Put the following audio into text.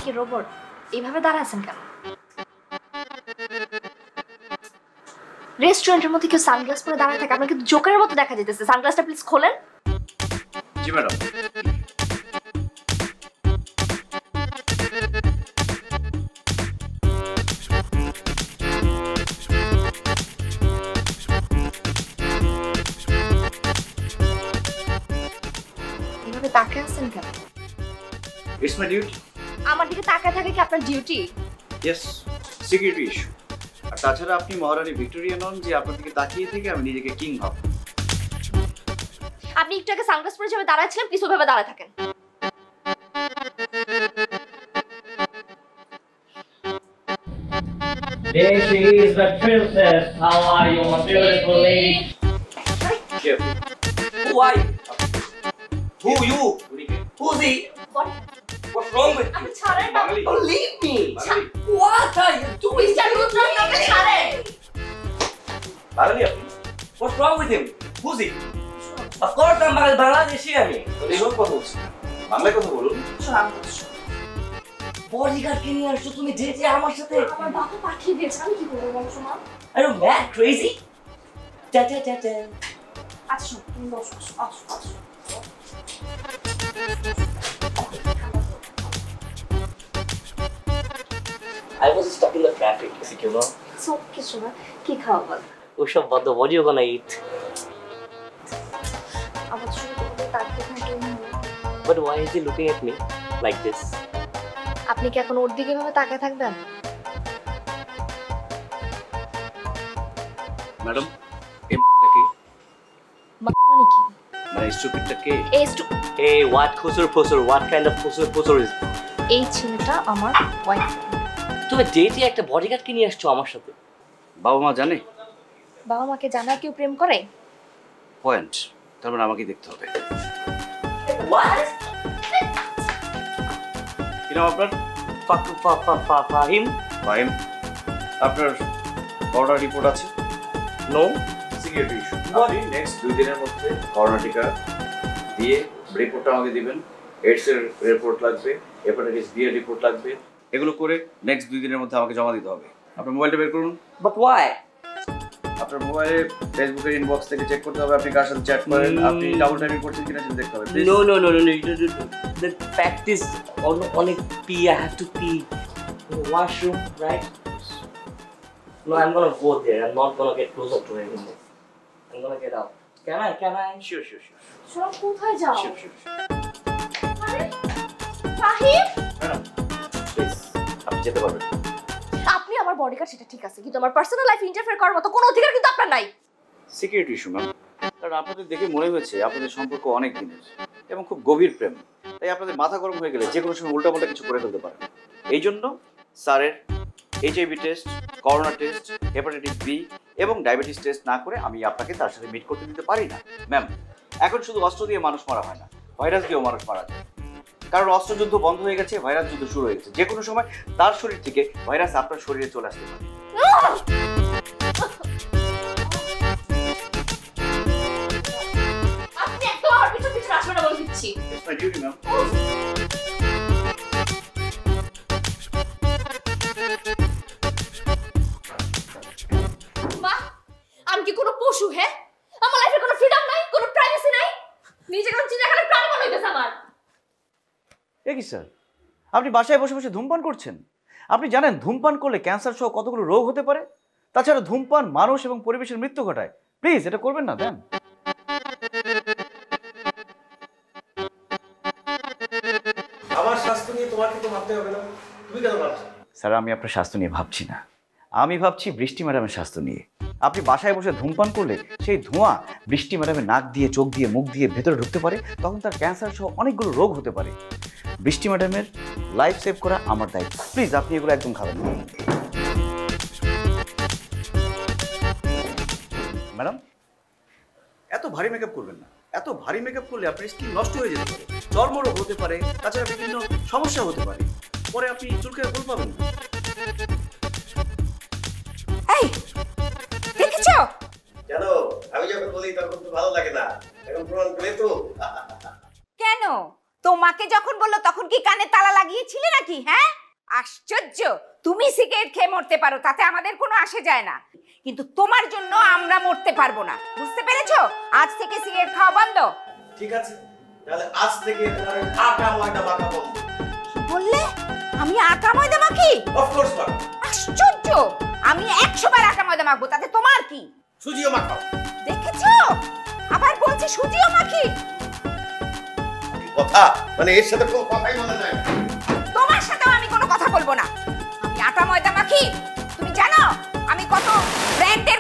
কি রোবট? এইভাবে দাঁড়া আছেন কেন? রেস্টুরেন্টের মধ্যে কেউ সানগ্লাস পরে দাঁড়ায় থাকে, আপনাকে জোকারের মতো দেখা যেতেছে। সানগ্লাসটা প্লিজ খোলেন। জি ম্যাডাম। এইভাবে তাকিয়ে আছেন কেন? It's my duty. আমার দিকে তাকায় থাকে কি আপনার ডিউটি? Yes, security issue. আর তাছাড়া আপনি মহারানী ভিক্টোরিয়া নন যে আপনার দিকে তাকিয়ে থেকে আমি নিজেকে কিং ভাববো। আপনি একটু আগে সানগ্লাস পরে যেভাবে দাঁড়াচ্ছিলেন, প্লিজ ওভাবে দাঁড়ায় থাকেন। There she is, the princess. How are you, my beautiful lady? Who are you? Who you? Who's he? What's wrong with you? আপনি ছাড়েন না। Oh, leave me! What are you doing? Mister Rudran, আপনি ছাড়েন। What's wrong with him? Who's he? Of course, I'm Bangladeshi. এসব কথা বলছি, বাংলায় কথা বলুন। বডিগার্ড কে নিয়ে আসছো তুমি যে আমার সাথে? আমার বাবা পাঠিয়ে দিয়েছে, আমি কি করবো বলো শোনা? Are you mad, crazy? Ta ta ta ta. আচ্ছা তুমি বসো, আসো আসো। I was stuck in the traffic, you know. সব কিছু না, কি খাওয়া বল? Usha, what are you gonna eat? আবার শুরু করতে তাকিয়ে থাকেন। But why is he looking at me like this? আপনি কি এখন ওর দিকে ভাবে তাকিয়ে থাকবেন? ম্যাডাম, এই কি? মানে কি? মানে স্টুপিডটা কে? এই Hey, what khusur? What kind of khusur is? এই ছেলেটা আমার ওয়াইফ। তুমি ডেটে একটা বডিগার্ড কে নিয়ে আসছো আমার সাথে? বাবা মা জানে? বাবা মাকে জানা কেউ প্রেম করে? পয়েন্ট। তার মানে আমাকে দেখতে হবে। What? কি নাম আপনার? Fahim? ফাহিম। আপনার করোনা রিপোর্ট আছে? No. Security issue. আপনি নেক্সট 2 দিনের মধ্যে করোনা টিকা দিয়ে রিপোর্টটা আমাকে দিবেন। এইডস এর রিপোর্ট লাগবে, হেপাটাইটিস বি এর রিপোর্ট লাগবে। এগুলো করে নেক্সট 2 দিনের মধ্যে আমাকে জমা দিতে হবে। আপনার মোবাইলটা বের করুন। But why? আপনার মোবাইলে ফেসবুকের ইনবক্স থেকে চেক করতে হবে আপনি কার সাথে চ্যাট করেন, আপনি ডাবল টাইপিং করছেন কিনা সেটা দেখতে হবে। No. The fact is, on a pee, I have to pee. In the washroom, right? No, I'm gonna go there. I'm not gonna get closer to him. I'm gonna get out. Can I? Sure. শোনো কোথায় যাও? Sure. আরে Fahim, madam please আপনি যেতে পারবেন। আপনি আমার bodyguard সেটা ঠিক আছে, কিন্তু আমার পার্সোনাল লাইফ ইন্টারফেয়ার করার মতো কোনো অধিকার কিন্তু আপনার নাই। Security issue ma'am. কারণ আপনাদের দেখে মনে হয়েছে আপনাদের সম্পর্ক অনেক দিনের এবং খুব গভীর প্রেম, তাই আপনাদের মাথা গরম হয়ে গেলে যে কোনো সময় উল্টাপাল্টা কিছু করে ফেলতে পারেন। এই জন্য স্যারের HIV test, corona test, hepatitis B এবং ডায়াবেটিস টেস্ট না করে আমি আপনাকে তার সাথে মিট করতে দিতে পারি না ম্যাম। এখন শুধু অস্ত্র দিয়ে মানুষ মারা হয় না, ভাইরাস দিয়েও মানুষ মারা যায়। কারণ অস্ত্রযুদ্ধ বন্ধ হয়ে গেছে, ভাইরাস যুদ্ধ শুরু হয়ে গেছে। যে কোনো সময় তার শরীর থেকে ভাইরাস আপনার শরীরে চলে আসতে পারে। আপনি একদম আমার পিছু আসবেন না বলে দিচ্ছি। It's my duty, ma'am. মা, আমি কি কোনো পশু? হ্যাঁ, আমার লাইফে কোনো ফ্রিডম নাই, কোনো প্রাইভেসি নাই। নিজে কোনো চিন্তা করে প্রাণ মনে হইতেছে আমার। এ কি স্যার, আপনি বাসায় বসে বসে ধূমপান করছেন? আপনি জানেন ধূমপান করলে ক্যান্সার সহ কতগুলো রোগ হতে পারে? তাছাড়া ধূমপান মানুষ এবং পরিবেশের মৃত্যু ঘটায়। প্লিজ এটা করবেন না। দেন আমার স্বাস্থ্য নিয়ে তোমার কিন্তু ভাবতে হবে না। তুমি কেন ভাবছো? স্যার, আমি আপনার স্বাস্থ্য নিয়ে ভাবছি না, আমি ভাবছি বৃষ্টি ম্যাডামের স্বাস্থ্য নিয়ে। আপনি বাসায় বসে ধূমপান করলে সেই ধোঁয়া বৃষ্টি ম্যাডামের নাক দিয়ে, চোখ দিয়ে, মুখ দিয়ে ভেতরে ঢুকতে পারে, তখন তার ক্যান্সার সহ অনেকগুলো রোগ হতে পারে। বৃষ্টি ম্যাডামের লাইফ সেভ করা আমার দায়িত্ব। প্লিজ আপনি এগুলো একদম খাবেন না। ম্যাডাম, এত ভারী মেকআপ করবেন না। এত ভারী মেকআপ করলে আপনার স্কিন নষ্ট হয়ে যেতে পারে, চর্মরোগ হতে পারে, তাছাড়া বিভিন্ন সমস্যা হতে পারে। পরে আপনি চুলকে ফুল পাবেন না। এই দেখেছো? কেন আমি যখন বলি তখন তো ভালো লাগে না, এখন প্রমাণ করে তো। কেন তোমাকে যখন বললো তখন কি কানে তালা লাগিয়েছিলে নাকি? হ্যাঁ, আশ্চর্য। তুমি সিগারেট খেয়ে মরতে পারো, তাতে আমাদের কোনো আসে যায় না, কিন্তু তোমার জন্য আমরা মরতে পারবো না। বুঝতে পেরেছো? আজ থেকে সিগারেট খাওয়া বন্ধ। ঠিক আছে, তাহলে আজ থেকে তোমার ওই আটা ময়দা মাখা বন্ধ। বললে আমি আটা ময়দা মাখি? অফকোর্স না, আশ্চর্য, আমি 100 বার আটা ময়দা মাখবো, তাতে তোমার কি? সুজিও মাখাও। দেখেছো, আবার বলছে সুজিও মাখি। কি কথা, মানে এর সাথে কোনো কথাই বলা যায় না। তোমার সাথেও আমি কোনো কথা বলবো না। আমি আটা ময়দা মাখি, তুমি জানো আমি কত ব্র্যান্ডের